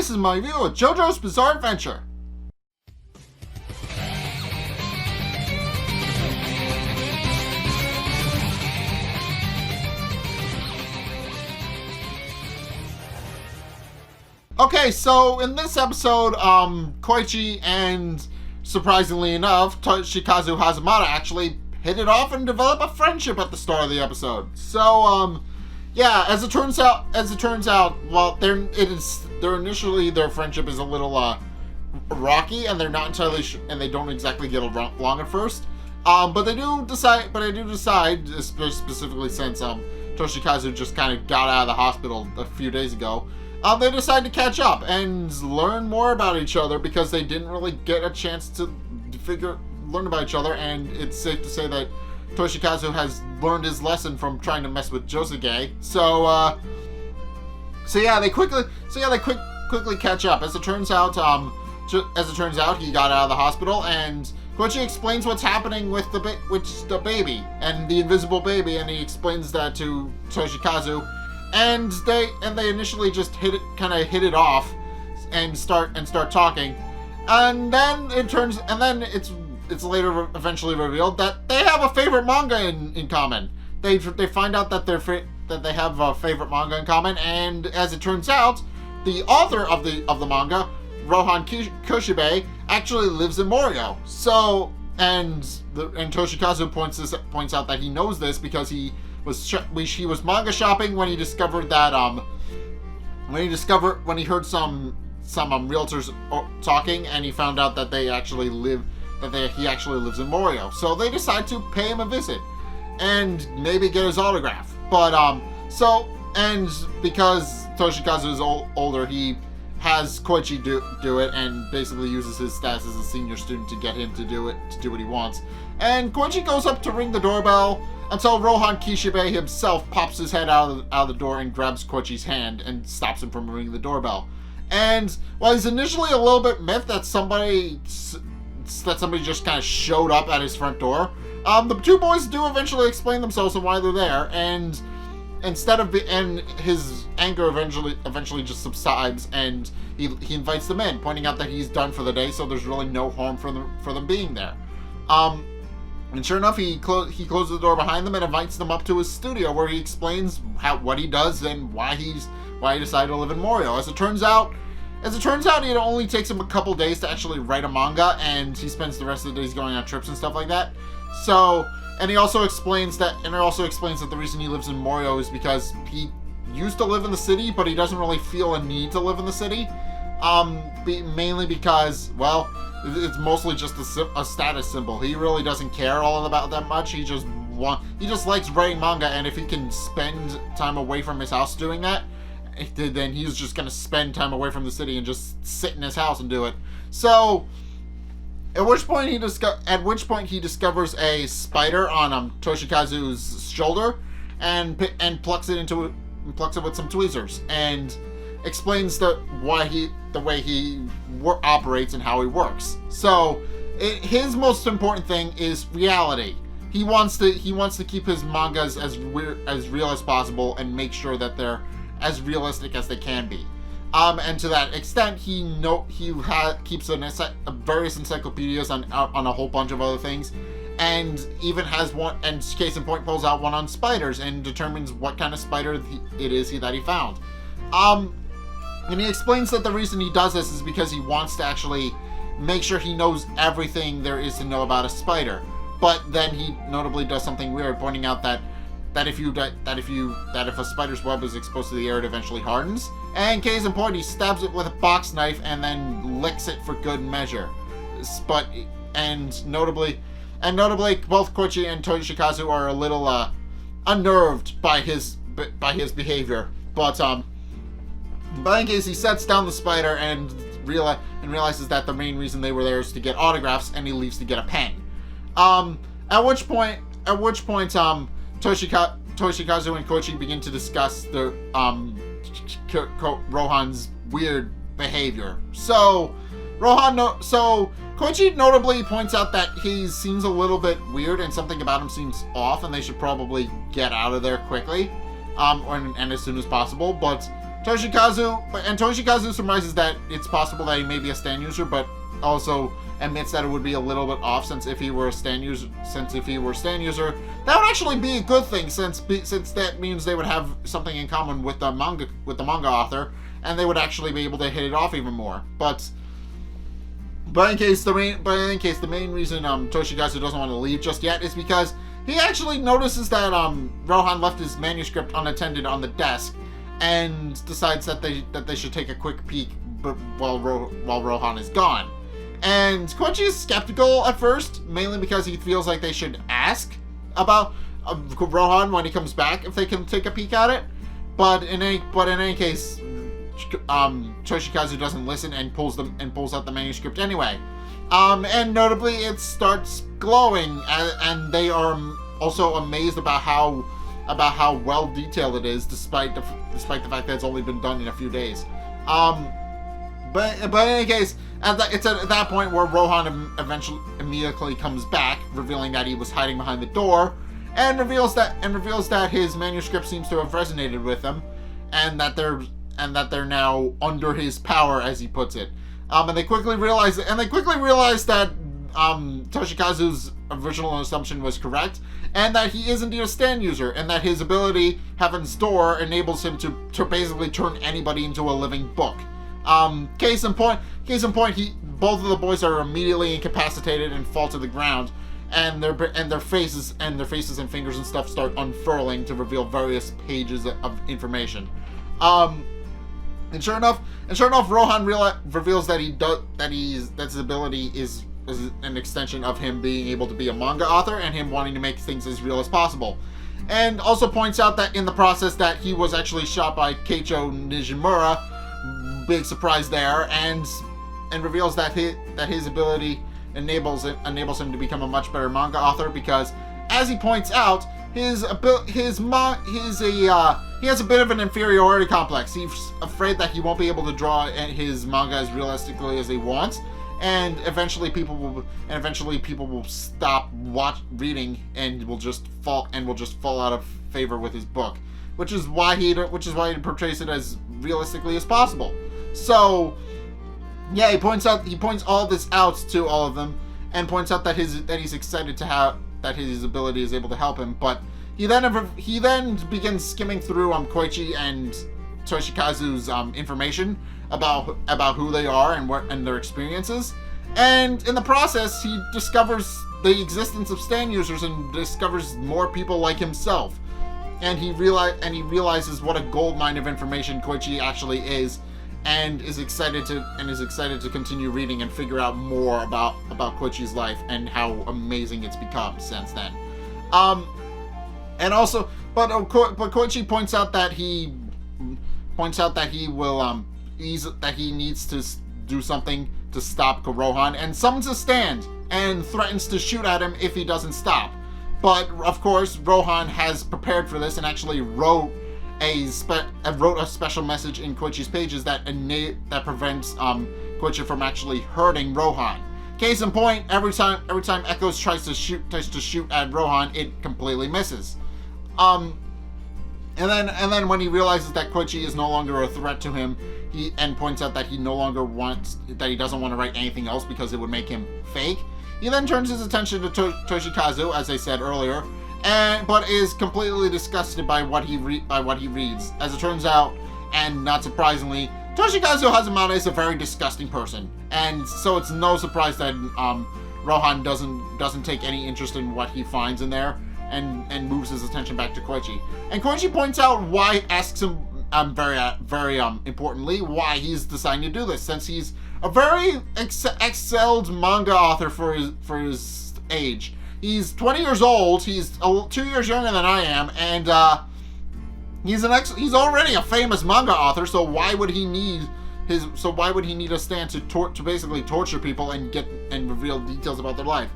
this is my review of JoJo's Bizarre Adventure. Okay, so in this episode, Koichi and, surprisingly enough, Toshikazu Hazamada actually hit it off and develop a friendship at the start of the episode. So, yeah, as it turns out, well, their friendship is a little, rocky, and they're not entirely and they don't exactly get along at first. But I do decide, specifically since, Toshikazu just kind of got out of the hospital a few days ago, they decide to catch up and learn more about each other because they didn't really get a chance to learn about each other, and it's safe to say that Toshikazu has learned his lesson from trying to mess with JJBA. So they quickly catch up. As it turns out, he got out of the hospital, and Koichi explains what's happening with the baby and the invisible baby, and he explains that to Toshikazu, and they initially just hit it off and start talking, and then it's later eventually revealed that they have a favorite manga in common. They find out that they have a favorite manga in common, and as it turns out, the author of the manga, Rohan Kishibe, actually lives in Morioh. So, and Toshikazu points out that he knows this because he was manga shopping when he discovered that when he heard some realtors talking, and he found out that he actually lives in Morioh. So they decide to pay him a visit and maybe get his autograph. But and because Toshikazu is older, he has Koichi do it, and basically uses his status as a senior student to get him to do what he wants. And Koichi goes up to ring the doorbell until Rohan Kishibe himself pops his head out of the door and grabs Koichi's hand and stops him from ringing the doorbell. And while he's initially a little bit miffed that somebody just kind of showed up at his front door, the two boys do eventually explain themselves and why they're there, and his anger eventually just subsides, and he invites them in, pointing out that he's done for the day, so there's really no harm for them being there. And sure enough, he closes the door behind them and invites them up to his studio, where he explains what he does and why he decided to live in Morioh. As it turns out, it only takes him a couple days to actually write a manga, and he spends the rest of the days going on trips and stuff like that. So, and he also explains that the reason he lives in Morioh is because he used to live in the city, but he doesn't really feel a need to live in the city. Mainly because, well, it's mostly just a status symbol. He really doesn't care all about that much. He just likes writing manga, and if he can spend time away from his house doing that, then he's just gonna spend time away from the city and just sit in his house and do it. So, at which point he discovers a spider on Toshikazu's shoulder, and plucks it with some tweezers, and explains the way he operates and how he works. So, his most important thing is reality. He wants to keep his mangas as real as possible and make sure that they're as realistic as they can be. And to that extent, he keeps various encyclopedias on a whole bunch of other things, and even has one, and case in point, pulls out one on spiders and determines what kind of spider it is that he found. And he explains that the reason he does this is because he wants to actually make sure he knows everything there is to know about a spider. But then he notably does something weird, pointing out that if a spider's web is exposed to the air, it eventually hardens. And case in point, he stabs it with a box knife and then licks it for good measure. Notably, both Koichi and Toshikazu are a little unnerved by his behavior. But in any case, he sets down the spider and realizes that the main reason they were there is to get autographs, and he leaves to get a pen. At which point, Toshikazu and Koichi begin to discuss the Rohan's weird behavior. So Koichi notably points out that he seems a little bit weird and something about him seems off, and they should probably get out of there quickly, and as soon as possible. But Toshikazu surmises that it's possible that he may be a stand user, but also admits that it would be a little bit off since if he were a stand user, that would actually be a good thing since that means they would have something in common with the manga author, and they would actually be able to hit it off even more. But in any case, the main reason Toshikazu doesn't want to leave just yet is because he actually notices that Rohan left his manuscript unattended on the desk, and decides that they should take a quick peek while Rohan is gone. And Koichi is skeptical at first, mainly because he feels like they should ask about Rohan when he comes back if they can take a peek at it. But in any case, Toshikazu doesn't listen and pulls out the manuscript anyway. And notably, it starts glowing, and they are also amazed about how well detailed it is, despite the fact that it's only been done in a few days. But in any case, it's at that point where Rohan immediately comes back, revealing that he was hiding behind the door, and reveals that his manuscript seems to have resonated with him, and that they're now under his power, as he puts it. And they quickly realize that Toshikazu's original assumption was correct, and that he is indeed a stand user, and that his ability, Heaven's Door, enables him to basically turn anybody into a living book. Case in point, both of the boys are immediately incapacitated and fall to the ground, and their faces and fingers and stuff start unfurling to reveal various pages of information. And sure enough, Rohan reveals that his ability is an extension of him being able to be a manga author and him wanting to make things as real as possible. And also points out that in the process that he was actually shot by Keicho Nijimura, big surprise there, and reveals that his ability enables him to become a much better manga author because, as he points out, he has a bit of an inferiority complex. He's afraid that he won't be able to draw his manga as realistically as he wants, and eventually people will stop reading and will just fall out of favor with his book, which is why he portrays it as realistically as possible. So yeah, he points all this out to all of them, and points out that he's excited to have that his ability is able to help him. But he then begins skimming through Koichi and Toshikazu's information about who they are and their experiences, and in the process he discovers the existence of stand users and discovers more people like himself, and he realizes what a goldmine of information Koichi actually is, and is excited to continue reading and figure out more about Koichi's life and how amazing it's become since then. And also, but Koichi points out that he needs to do something to stop Rohan, and summons a stand and threatens to shoot at him if he doesn't stop. But of course, Rohan has prepared for this and actually wrote a special message in Koichi's pages that prevents Koichi from actually hurting Rohan. Case in point, every time Echoes tries to shoot at Rohan, it completely misses. And then when he realizes that Koichi is no longer a threat to him, he points out that he doesn't want to write anything else because it would make him fake. He then turns his attention to Toshikazu, as I said earlier, but is completely disgusted by what he reads. As it turns out, and not surprisingly, Toshikazu Hazamada is a very disgusting person, and so it's no surprise that Rohan doesn't take any interest in what he finds in there, and moves his attention back to Koichi. And Koichi points out asks him very importantly why he's deciding to do this, since he's a very excelled manga author for his age. He's 20 years old. He's 2 years younger than I am, and he's already a famous manga author. So why would he need a stand to basically torture people and reveal details about their life?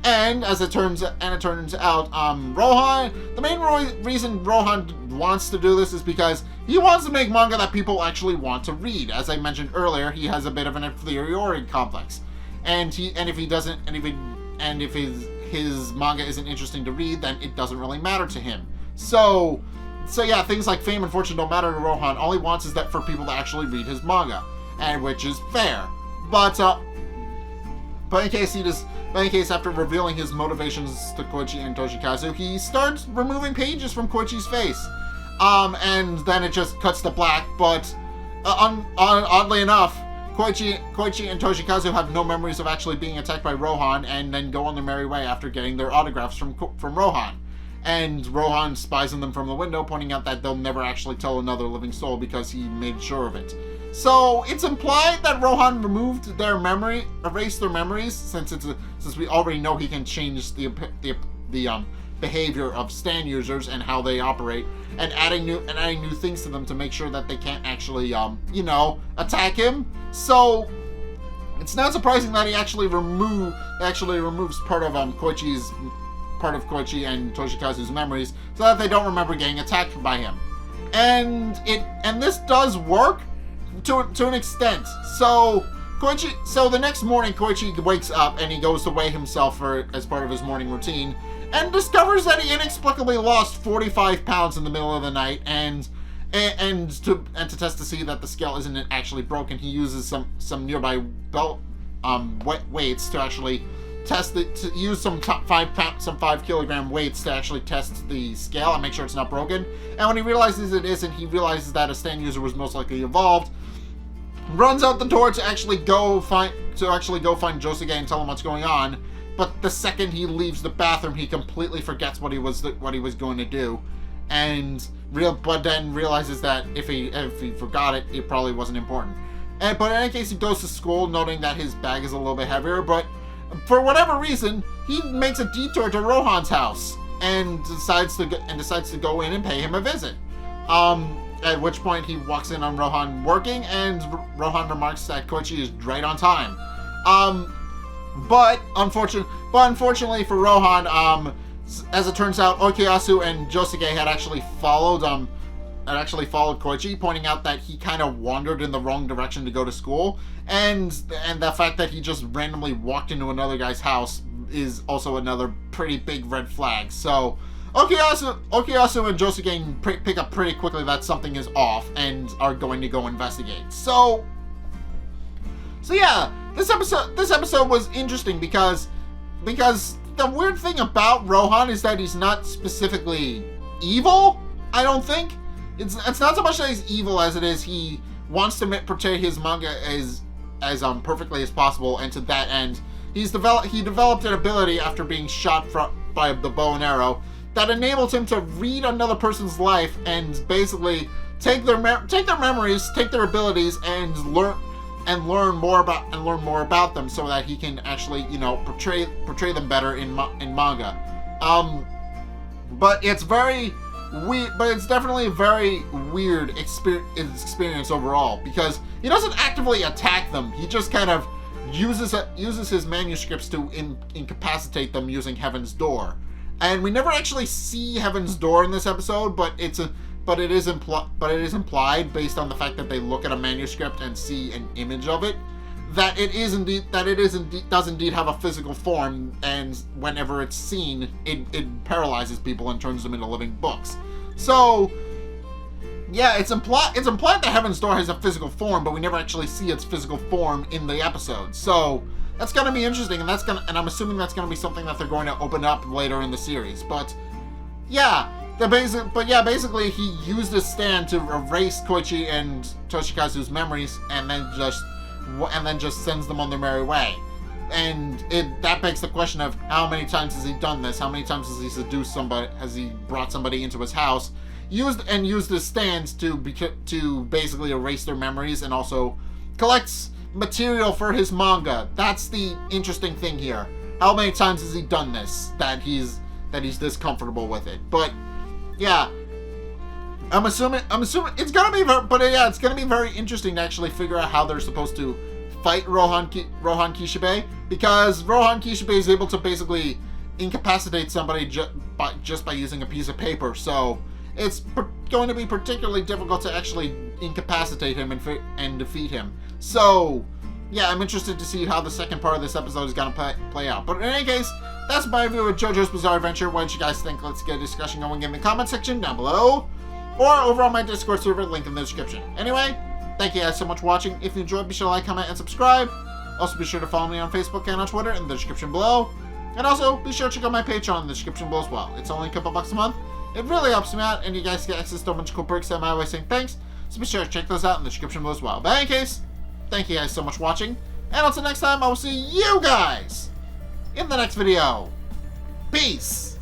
And it turns out, Rohan, the main reason Rohan wants to do this is because he wants to make manga that people actually want to read. As I mentioned earlier, he has a bit of an inferiority complex, and if his manga isn't interesting to read, then it doesn't really matter to him. So yeah, things like fame and fortune don't matter to Rohan. All he wants is that for people to actually read his manga, and which is fair. But in case after revealing his motivations to Koichi and Toshikazu, he starts removing pages from Koichi's face. And then it just cuts to black. But oddly enough, Koichi and Toshikazu have no memories of actually being attacked by Rohan, and then go on their merry way after getting their autographs from Rohan. And Rohan spies on them from the window, pointing out that they'll never actually tell another living soul because he made sure of it. So it's implied that Rohan erased their memories, since we already know he can change the behavior of stand users and how they operate, and adding new things to them to make sure that they can't actually attack him. So it's not surprising that he actually removes part of Koichi and Toshikazu's memories so that they don't remember getting attacked by him. And this does work to an extent. So the next morning, Koichi wakes up and he goes to weigh himself as part of his morning routine, and discovers that he inexplicably lost 45 pounds in the middle of the night. And to test to see that the scale isn't actually broken, he uses some nearby belt weights to actually test it. To use some 5 kilogram weights to actually test the scale and make sure it's not broken. And when he realizes it isn't, he realizes that a stand user was most likely evolved. Runs out the door to actually go find Josuke and tell him what's going on. But the second he leaves the bathroom, he completely forgets what he was going to do, but then realizes that if he forgot it, it probably wasn't important. But in any case, he goes to school, noting that his bag is a little bit heavier. But for whatever reason, he makes a detour to Rohan's house and decides to go in and pay him a visit. At which point he walks in on Rohan working, and Rohan remarks that Koichi is right on time. But unfortunately for Rohan, as it turns out, Okuyasu and Josuke had actually followed Koichi, pointing out that he kind of wandered in the wrong direction to go to school, and the fact that he just randomly walked into another guy's house is also another pretty big red flag. So Okuyasu and Josuke pick up pretty quickly that something is off and are going to go investigate. So yeah, this episode was interesting because the weird thing about Rohan is that he's not specifically evil. I don't think it's not so much that he's evil as it is he wants to portray his manga as perfectly as possible, and to that end, he developed an ability after being shot by the bow and arrow that enabled him to read another person's life and basically take their memories, take their abilities, and learn more about them, so that he can actually portray them better in manga. But it's very weird. But it's definitely a very weird experience overall, because he doesn't actively attack them. He just kind of uses his manuscripts to incapacitate them using Heaven's Door. And we never actually see Heaven's Door in this episode, but it is implied based on the fact that they look at a manuscript and see an image of it, that it does indeed have a physical form, and whenever it's seen, it paralyzes people and turns them into living books. So yeah, it's implied that Heaven's Door has a physical form, but we never actually see its physical form in the episode. So that's gonna be interesting, and I'm assuming that's gonna be something that they're going to open up later in the series. But yeah. Basically, he used his stand to erase Koichi and Toshikazu's memories, and then just sends them on their merry way. And that begs the question of how many times has he done this? How many times has he seduced somebody? Has he brought somebody into his house, used his stands to basically erase their memories, and also collects material for his manga? That's the interesting thing here. How many times has he done this? That he's this comfortable with it. But yeah, I'm assuming it's gonna be very interesting to actually figure out how they're supposed to fight Rohan Kishibe, because Rohan Kishibe is able to basically incapacitate somebody just by using a piece of paper. So it's going to be particularly difficult to actually incapacitate him and defeat him. So yeah, I'm interested to see how the second part of this episode is going to play out. But in any case, that's my review of JoJo's Bizarre Adventure. What did you guys think? Let's get a discussion going in the comment section down below. or over on my Discord server, link in the description. Anyway, thank you guys so much for watching. If you enjoyed, be sure to like, comment, and subscribe. Also, be sure to follow me on Facebook and on Twitter in the description below. And also, be sure to check out my Patreon in the description below as well. It's only a couple bucks a month. It really helps me out, and you guys get access to a bunch of cool perks that my way saying thanks. So be sure to check those out in the description below as well. But in any case, thank you guys so much for watching. And until next time, I will see you guys in the next video. Peace!